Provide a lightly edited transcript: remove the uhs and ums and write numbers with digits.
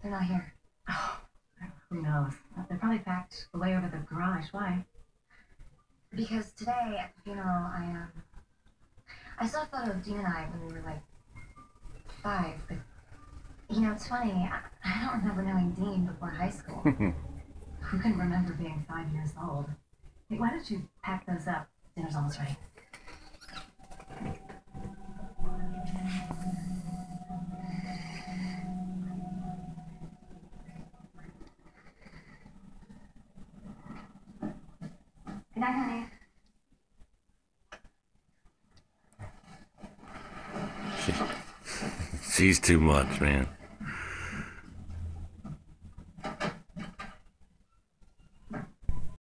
They're not here. Oh, who knows? They're probably packed away over the garage. Why? Because today at the funeral, I saw a photo of Dean and I when we were like 5. But it's funny. I don't remember knowing Dean before high school. Who can remember being 5 years old? Hey, why don't you pack those up? Dinner's almost ready. Good night, honey. She's too much, man.